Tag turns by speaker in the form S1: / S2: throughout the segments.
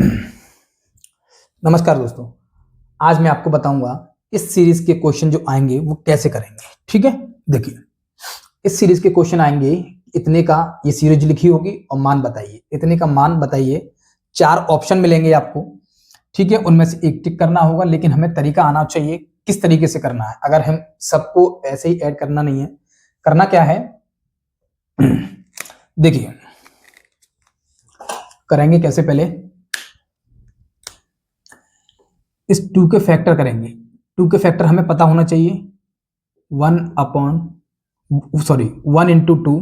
S1: नमस्कार दोस्तों, आज मैं आपको बताऊंगा इस सीरीज के क्वेश्चन जो आएंगे वो कैसे करेंगे। ठीक है, देखिए इस सीरीज के क्वेश्चन आएंगे, इतने का ये सीरीज लिखी होगी और मान बताइए, इतने का मान बताइए। 4 ऑप्शन मिलेंगे आपको, ठीक है, उनमें से एक टिक करना होगा, लेकिन हमें तरीका आना चाहिए किस तरीके से करना है। अगर हम सबको ऐसे ही ऐड करना नहीं है, करना क्या है देखिए करेंगे कैसे। पहले इस 2 के फैक्टर करेंगे। 2 के फैक्टर हमें पता होना चाहिए, 1 इंटू 2,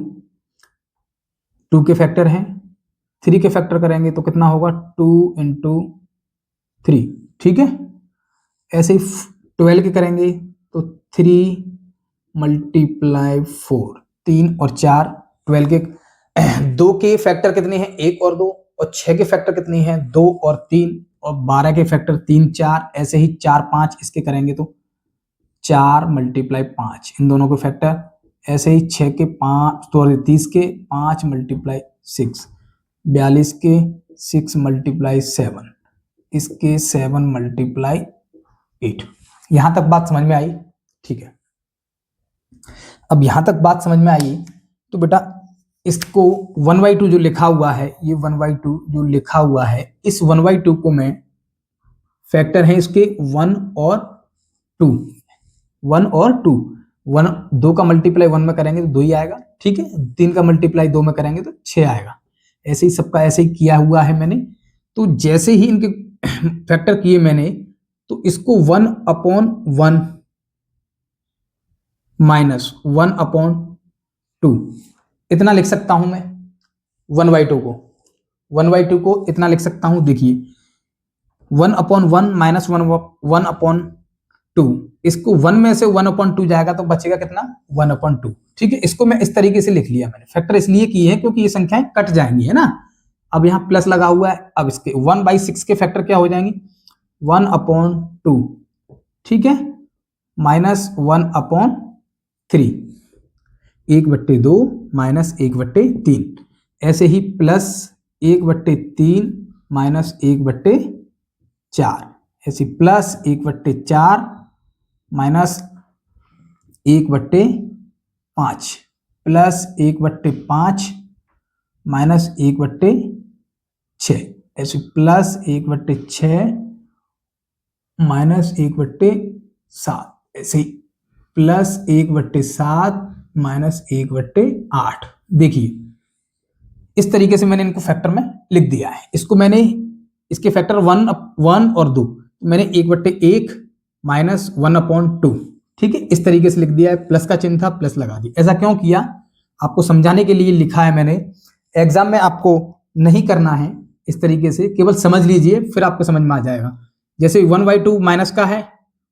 S1: 2 के फैक्टर हैं। 3 के फैक्टर करेंगे तो कितना होगा, 2 इंटू 3। ठीक है, ऐसे ही 12 के करेंगे तो 3 मल्टीप्लाई 4, 3 और 4, 12 के 2 के फैक्टर कितने हैं, 1 और 2, और 6 के फैक्टर कितने हैं, 2 और 3, और 12 के फैक्टर 3 4, ऐसे ही 4 5 इसके करेंगे तो 4 मल्टीप्लाई 5 इन दोनों के फैक्टर, ऐसे ही 6 के 5 तो 30 के 5 मल्टीप्लाई 6, 42 के 6 मल्टीप्लाई 7, इसके 7 मल्टीप्लाई 8। यहां तक बात समझ में आई? ठीक है, अब यहां तक बात समझ में आई तो बेटा इसको 1/2 जो लिखा हुआ है, ये 1/2 जो लिखा हुआ है, इस 1/2 को मैं फैक्टर है इसके 1 और 2, 1 और 2, 1 2 का मल्टीप्लाई 1 में करेंगे तो 2 ही आएगा। ठीक है, 3 का मल्टीप्लाई 2 में करेंगे तो 6 आएगा। ऐसे ही सबका ऐसे ही किया हुआ है मैंने। तो जैसे ही इनके फैक्टर किए मैंने, तो इसको 1/1 माइनस 1/2 इतना लिख सकता हूं मैं। 1/2 को 1/2 को इतना लिख सकता हूं। देखिए 1/1 माइनस 1/2, इसको 1 में से 1/2 जाएगा तो बचेगा कितना, 1/2। ठीक है, इसको मैं इस तरीके से लिख लिया मैंने। फैक्टर इसलिए किए हैं क्योंकि ये संख्याएं कट जाएंगी, है ना। अब यहाँ प्लस लगा हुआ है, अब इसके 1/6 के फैक्टर क्या हो जाएंगे, 1/2, ठीक है, माइनस 1/3, 1/2 माइनस 1/3, ऐसे ही प्लस 1/3 माइनस 1/4, ऐसे प्लस 1/4 माइनस 1/5, प्लस 1/5 माइनस 1/6, ऐसे प्लस 1/6 माइनस 1/7, ऐसे प्लस 1/7 माइनस 1/8। देखिए इस तरीके से मैंने इनको फैक्टर में लिख दिया है। इसको मैंने इसके फैक्टर 1 और 2 मैंने 1/1 माइनस 1/2, ठीक है, इस तरीके से लिख दिया है। प्लस का चिन्ह था, प्लस लगा दिया। ऐसा क्यों किया, आपको समझाने के लिए लिखा है मैंने। एग्जाम में आपको नहीं करना है इस तरीके से, केवल समझ लीजिए, फिर आपको समझ में आ जाएगा। जैसे 1/2 माइनस का है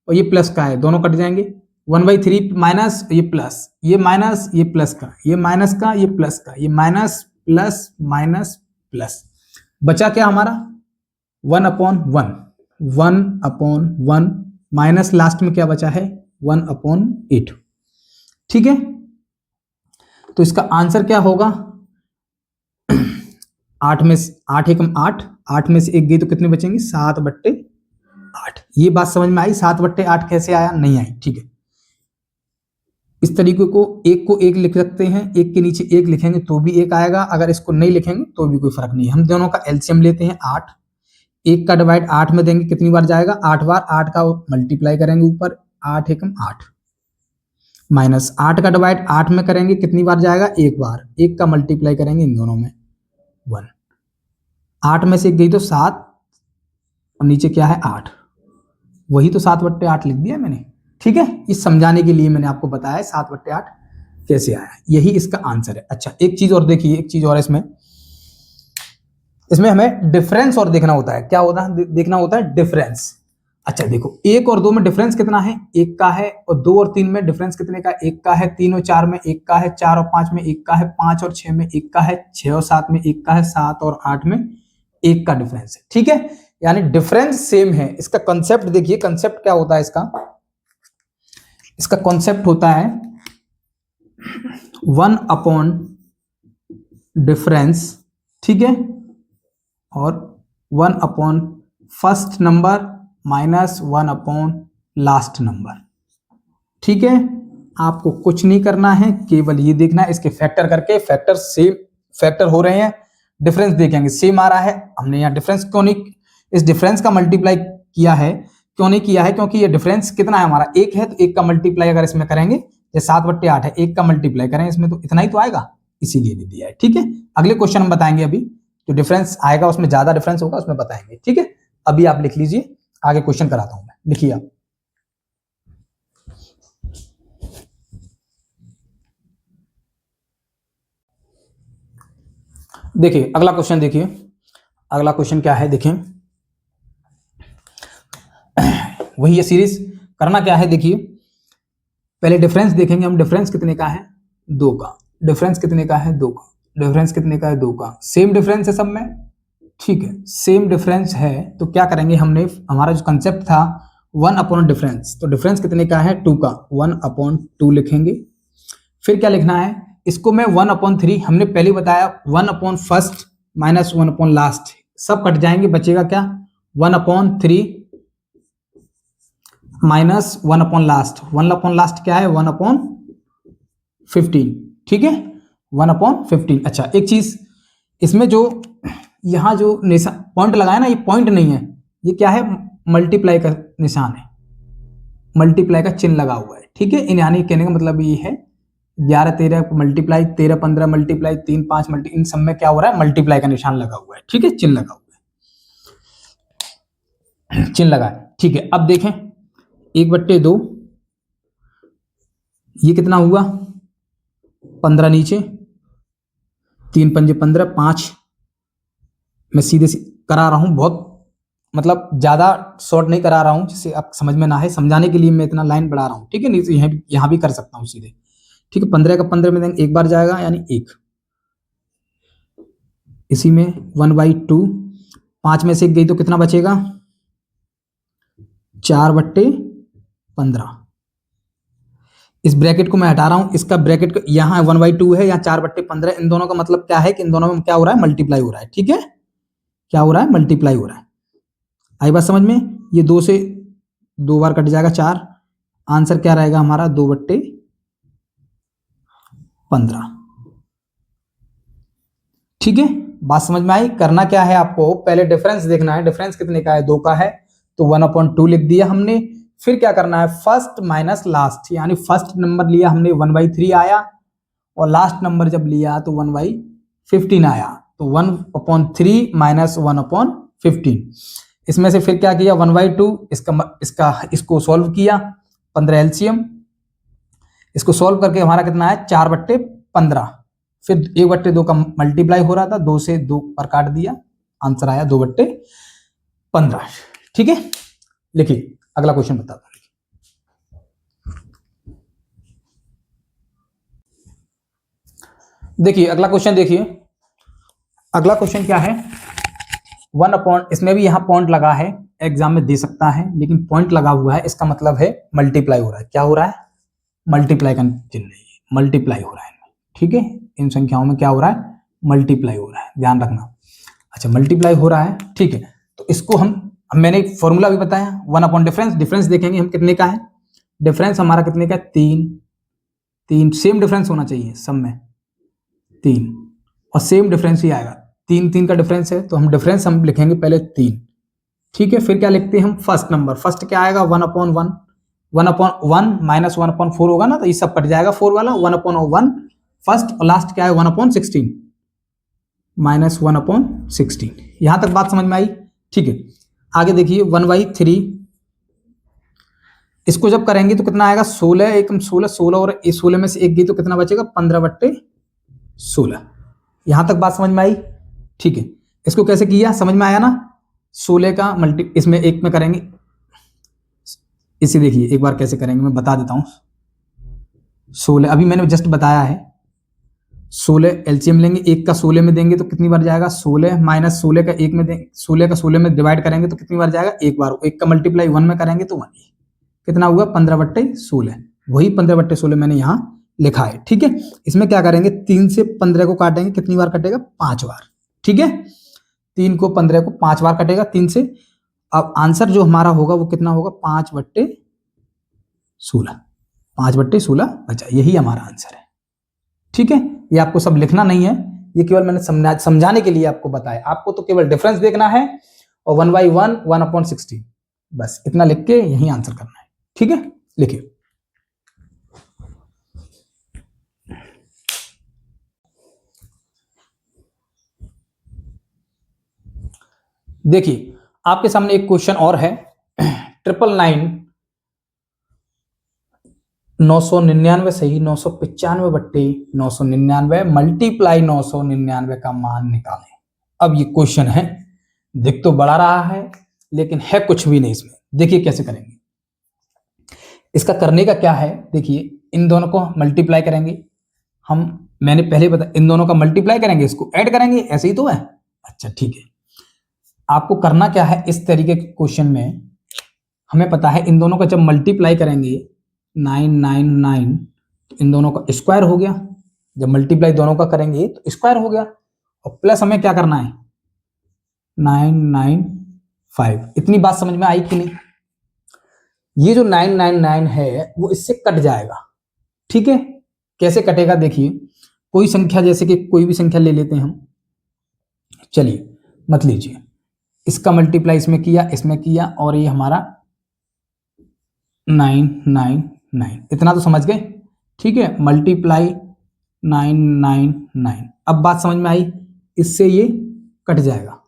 S1: और ये प्लस का है, दोनों कट जाएंगे। 1/3 माइनस, ये प्लस, ये माइनस, ये प्लस का, ये माइनस का, ये प्लस का, ये माइनस प्लस माइनस प्लस, बचा क्या हमारा 1/1, 1/1 माइनस लास्ट में क्या बचा है 1/8। ठीक है, तो इसका आंसर क्या होगा 8 में 8 एकम 8, 8 में से 1 गई तो कितने बचेंगे 7/8। ये बात समझ में आई, 7/8 कैसे आया, नहीं आई। ठीक है, इस तरीके को 1 को 1 लिख सकते हैं, 1 के नीचे 1 लिखेंगे तो भी 1 आएगा, अगर इसको नहीं लिखेंगे तो भी कोई फर्क नहीं है। हम दोनों का एलसीएम लेते हैं 8, 1 का डिवाइड 8 में देंगे कितनी बार जाएगा 8 बार, 8 का मल्टीप्लाई करेंगे ऊपर, 8 एकम 8, माइनस 8 का डिवाइड 8 में करेंगे कितनी बार जाएगा 1 बार, 1 का मल्टीप्लाई करेंगे इन दोनों में 1, 8 में से 1 गई तो 7 और नीचे क्या है 8, वही तो 7/8 लिख दिया मैंने। ठीक है, इस समझाने के लिए मैंने आपको बताया 7/8 कैसे आया, यही इसका आंसर है। अच्छा, एक चीज और देखिए, एक चीज और इसमें हमें डिफरेंस और देखना होता है। क्या होता है, देखना होता है डिफरेंस। अच्छा देखो, 1 और 2 में डिफरेंस कितना है, 1 का है, और 2 और 3 में डिफरेंस कितने का, 1 का है, 3 और 4 में 1 का है, 4 और 5 में 1 का है, 5 और 6 में 1 का है, 6 और 7 में 1 का है, 7 और 8 में 1 का डिफरेंस है। ठीक है, यानी डिफरेंस सेम है। इसका कंसेप्ट देखिए, कंसेप्ट क्या होता है इसका कॉन्सेप्ट होता है 1/डिफरेंस, ठीक है, और 1 upon first number minus 1 upon last number. ठीक है, आपको कुछ नहीं करना है, केवल ये देखना है इसके फैक्टर करके, फैक्टर सेम फैक्टर हो रहे हैं, डिफरेंस देखेंगे सेम आ रहा है। हमने यहाँ डिफरेंस क्यों नहीं, इस डिफरेंस का मल्टीप्लाई किया है, क्यों नहीं किया है, क्योंकि ये डिफरेंस कितना है हमारा, 1 है, तो 1 का मल्टीप्लाई अगर इसमें करेंगे, ये 7/8 है, 1 का मल्टीप्लाई करें इसमें तो इतना ही तो आएगा, इसीलिए नहीं दिया है। ठीक है, अगले क्वेश्चन हम बताएंगे, अभी जो डिफरेंस आएगा उसमें ज्यादा डिफरेंस होगा उसमें बताएंगे। ठीक है, अभी आप लिख लीजिए, आगे क्वेश्चन कराता हूं मैं, लिखिए आप। देखिए अगला क्वेश्चन, देखिए अगला क्वेश्चन क्या है, देखिए वही है सीरीज। करना क्या है, देखिए पहले डिफरेंस देखेंगे हम, डिफरेंस कितने का है, 2 का। डिफरेंस कितने का है, 2 का। डिफरेंस कितने का है, 2 का। सेम डिफरेंस है सब में, ठीक है, सेम डिफरेंस है तो क्या करेंगे, हमने हमारा जो कंसेप्ट था 1 अपॉन डिफरेंस, तो डिफरेंस कितने का है, 2 का, 1/2 लिखेंगे। फिर क्या लिखना है, इसको मैं 1/3, हमने पहले बताया 1 upon first minus 1 upon last, सब कट जाएंगे, बचेगा क्या, 1/3 minus 1 upon last. 1 upon last क्या है, 1/15। ठीक है, 1/15। अच्छा एक चीज, इसमें जो यहां जो निशान पॉइंट लगाया ना, ये पॉइंट नहीं है, ये क्या है, मल्टीप्लाई का निशान है, मल्टीप्लाई का चिन्ह लगा हुआ है। ठीक है, इन यानी कहने का मतलब ये है 11-13 मल्टीप्लाई, 13-15 मल्टीप्लाई, 3-5 मल्टी, इन सब में क्या हो रहा है, मल्टीप्लाई का निशान लगा हुआ है। ठीक है, चिन्ह लगा हुआ है, चिन्ह लगा है। ठीक है, अब देखें 1/2, ये कितना हुआ, 15 नीचे, 3 पंजे 15, 5, मैं सीधे करा रहा हूं, बहुत मतलब ज्यादा शॉर्ट नहीं करा रहा हूं जिससे आप समझ में ना आए, समझाने के लिए मैं इतना लाइन बढ़ा रहा हूं। ठीक है, नहीं तो यहां भी कर सकता हूं सीधे। ठीक है, 15 का 15 में देंगे, एक बार जाएगा यानी 1, इसी में 1/2, 5 में से 1 गई तो कितना बचेगा, 4/15। इस ब्रैकेट को मैं हटा रहा हूं, इसका ब्रैकेट यहाँ 1/2 है, यहाँ 4/15, इन दोनों का मतलब क्या है कि इन दोनों में क्या हो रहा है, मल्टीप्लाई हो रहा है। ठीक है, क्या हो रहा है, मल्टीप्लाई हो रहा है। आई बात समझ में, ये 2 से 2 बार कट जाएगा, 4, आंसर क्या रहेगा हमारा, 2/15। ठीक है, बात समझ में आई। करना क्या है आपको, पहले डिफरेंस देखना है, डिफरेंस कितने का है, 2 का है, तो 1/2 लिख दिया हमने। फिर क्या करना है, फर्स्ट माइनस लास्ट, यानी फर्स्ट नंबर लिया हमने 1/3 आया, और लास्ट नंबर जब लिया तो 1/15 आया, तो 1/3 माइनस 1/15। इसमें से फिर क्या किया, 1/2, इसको सॉल्व किया, 15 एलसीएम, इसको सॉल्व करके हमारा कितना है, 4/15। फिर 1/2 का मल्टीप्लाई हो रहा था, 2 से 2 पर काट दिया, आंसर आया 2/15। ठीक है, लिखिए अगला क्वेश्चन बता दो। देखिए अगला क्वेश्चन, देखिए अगला क्वेश्चन क्या है, 1/, इसमें भी यहां पॉइंट लगा है, एग्जाम में दे सकता है, लेकिन पॉइंट लगा हुआ है, इसका मतलब है मल्टीप्लाई हो रहा है। क्या हो रहा है, मल्टीप्लाई का चिन्ह, मल्टीप्लाई हो रहा है। ठीक है, इन संख्याओं में क्या हो रहा है, मल्टीप्लाई हो रहा है, ध्यान रखना। अच्छा मल्टीप्लाई हो रहा है, ठीक है, तो इसको मैंने एक फॉर्मूला भी बताया, 1 डिफरेंस। डिफरेंस देखेंगे हम कितने का है, डिफरेंस हमारा कितने का, 3 सेम डिफरेंस होना चाहिए सब में, 3, और सेम डिफरेंस ही आएगा, 3 का डिफरेंस है, तो हम डिफरेंस हम लिखेंगे पहले 3। ठीक है, फिर क्या लिखते हैं हम, फर्स्ट नंबर, फर्स्ट क्या आएगा, 1/1, 1/1 माइनस 1/4 होगा ना, तो ये सब कट जाएगा 4 वाला, 1/1 फर्स्ट, और लास्ट क्या है, 1/16 माइनस 1/16। यहां तक बात समझ में आई। ठीक है, आगे देखिए 1/3, इसको जब करेंगे तो कितना आएगा, 16, एकम 16, और 16 में से 1 गई तो कितना बचेगा, 15/16। यहां तक बात समझ में आई। ठीक है, इसको कैसे किया, समझ में आया ना, 16 का मल्टी, इसमें 1 में करेंगे, इसे देखिए एक बार कैसे करेंगे, मैं बता देता हूं। 16 अभी मैंने जस्ट बताया है, 16 एलसीएम लेंगे, 1 का 16 में देंगे तो कितनी बार जाएगा, 16 माइनस 16 का 1 में देंगे, 16 का 16 में डिवाइड करेंगे तो कितनी बार जाएगा, 1 बार। 1 का मल्टीप्लाई 1 में करेंगे तो 1, कितना हुआ, 15/16। वही 15/16 मैंने यहाँ लिखा है। ठीक है, इसमें क्या करेंगे, 3 से 15 को काटेंगे, कितनी बार कटेगा, 5 बार। ठीक है, 3 को 15 को 5 बार कटेगा 3 से। अब आंसर जो हमारा होगा वो कितना होगा, 5/16, 5/16 बचा, यही हमारा आंसर है। ठीक है, ये आपको सब लिखना नहीं है, ये केवल मैंने समझाने के लिए आपको बताया। आपको तो केवल डिफरेंस देखना है और 1/1 1/16, बस इतना लिख के यही आंसर करना है। ठीक है, लिखिए। देखिए आपके सामने एक क्वेश्चन और है, 999 सही 995/999 मल्टीप्लाई 999 का मान निकालें। अब ये क्वेश्चन है, दिख तो बड़ा रहा है लेकिन है कुछ भी नहीं इसमें। देखिए कैसे करेंगे। इसका करने का क्या है, देखिए इन दोनों को मल्टीप्लाई करेंगे हम, मैंने पहले बताया इन दोनों का मल्टीप्लाई करेंगे, इसको ऐड करेंगे, ऐसे ही तो है। अच्छा ठीक है, आपको करना क्या है, इस तरीके के क्वेश्चन में हमें पता है इन दोनों का जब मल्टीप्लाई करेंगे 999 तो इन दोनों का स्क्वायर हो गया, जब मल्टीप्लाई दोनों का करेंगे तो स्क्वायर हो गया, और प्लस हमें क्या करना है 995। इतनी बात समझ में आई कि नहीं। ये जो 999 है वो इससे कट जाएगा। ठीक है, कैसे कटेगा, देखिए कोई संख्या, जैसे कि कोई भी संख्या ले लेते हैं हम, चलिए मत लीजिए, इसका मल्टीप्लाई इसमें किया, इसमें किया, और ये हमारा 999, इतना तो समझ गए। ठीक है, मल्टीप्लाई 999, अब बात समझ में आई, इससे ये कट जाएगा।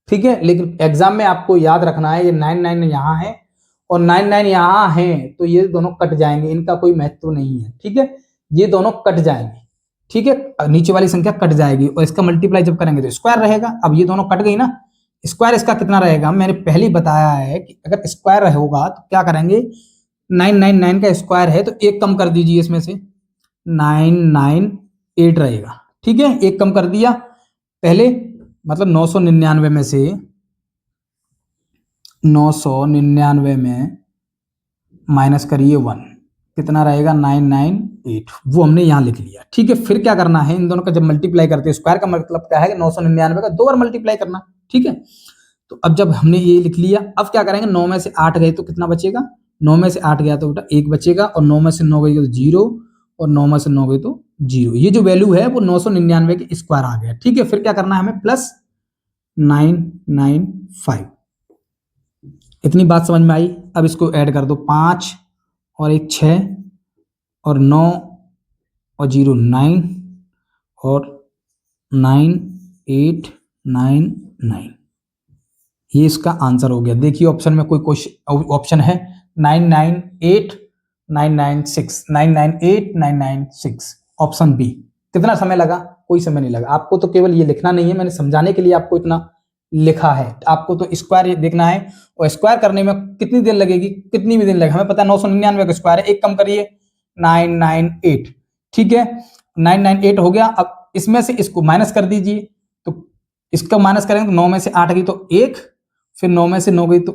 S1: ठीक है, लेकिन एग्जाम में आपको याद रखना है ये 99 यहाँ है और 99 यहाँ है, तो ये दोनों कट जाएंगे, इनका कोई महत्व नहीं है। ठीक है, ये दोनों कट जाएंगे। ठीक है, नीचे वाली संख्या कट जाएगी और इसका मल्टीप्लाई जब करेंगे तो स्क्वायर रहेगा। अब ये दोनों कट गई ना, स्क्वायर इसका कितना रहेगा, मैंने पहले ही बताया है कि अगर स्क्वायर होगा तो क्या करेंगे, 999 का स्क्वायर है तो एक कम कर दीजिए, इसमें से 998 रहेगा। ठीक है, एक कम कर दिया पहले, मतलब 999 में से 999 में माइनस करिए 1, कितना रहेगा 998, वो हमने यहां लिख लिया। ठीक है, फिर क्या करना है, इन दोनों का जब मल्टीप्लाई करते हैं, स्क्वायर का मतलब क्या है 999 का 2 बार मल्टीप्लाई करना। ठीक है, तो अब जब हमने ये लिख लिया, अब क्या करेंगे, 9 में से 8 गए तो कितना बचेगा, 9 में से 8 गया तो बेटा 1 बचेगा, और 9 में से 9 गई तो 0, और 9 में से 9 गई तो 0। ये जो वैल्यू है वो 999 के स्क्वायर आ गया। ठीक है, फिर क्या करना है हमें, प्लस 995। इतनी बात समझ में आई। अब इसको ऐड कर दो, 5 और 1 6 और 9 और 0 9 और 9899, ये इसका आंसर हो गया। देखिए ऑप्शन में कोई क्वेश्चन ऑप्शन है 998 996, 998 996, ऑप्शन बी। कितना समय लगा, कोई समय नहीं लगा। आपको तो केवल ये लिखना नहीं है, मैंने समझाने के लिए आपको इतना लिखा है। आपको तो स्क्वायर देखना है, और स्क्वायर करने में कितनी देर लगेगी, कितनी भी दिन लगेगा, हमें पता है 999 का स्क्वायर है, एक कम करिए 998। ठीक है, 998 हो गया। अब इसमें से इसको माइनस कर दीजिए, तो इसका माइनस करेंगे तो 9 में से 8 गई तो 1, फिर 9 में से 9 गई तो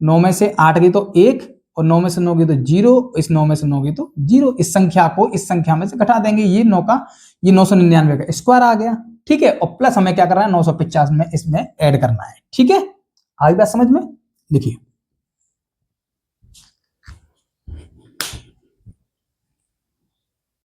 S1: 9 में से 8 गई तो 1, और 9 में से 9 गई तो 0, इस 9 में से 9 गई तो 0। इस संख्या को इस संख्या में से घटा देंगे, ये 9 का ये 999 का स्क्वायर आ गया। ठीक है, और प्लस हमें क्या करना है 950 में इसमें ऐड करना है। ठीक है, आई बात समझ में, लिखिए।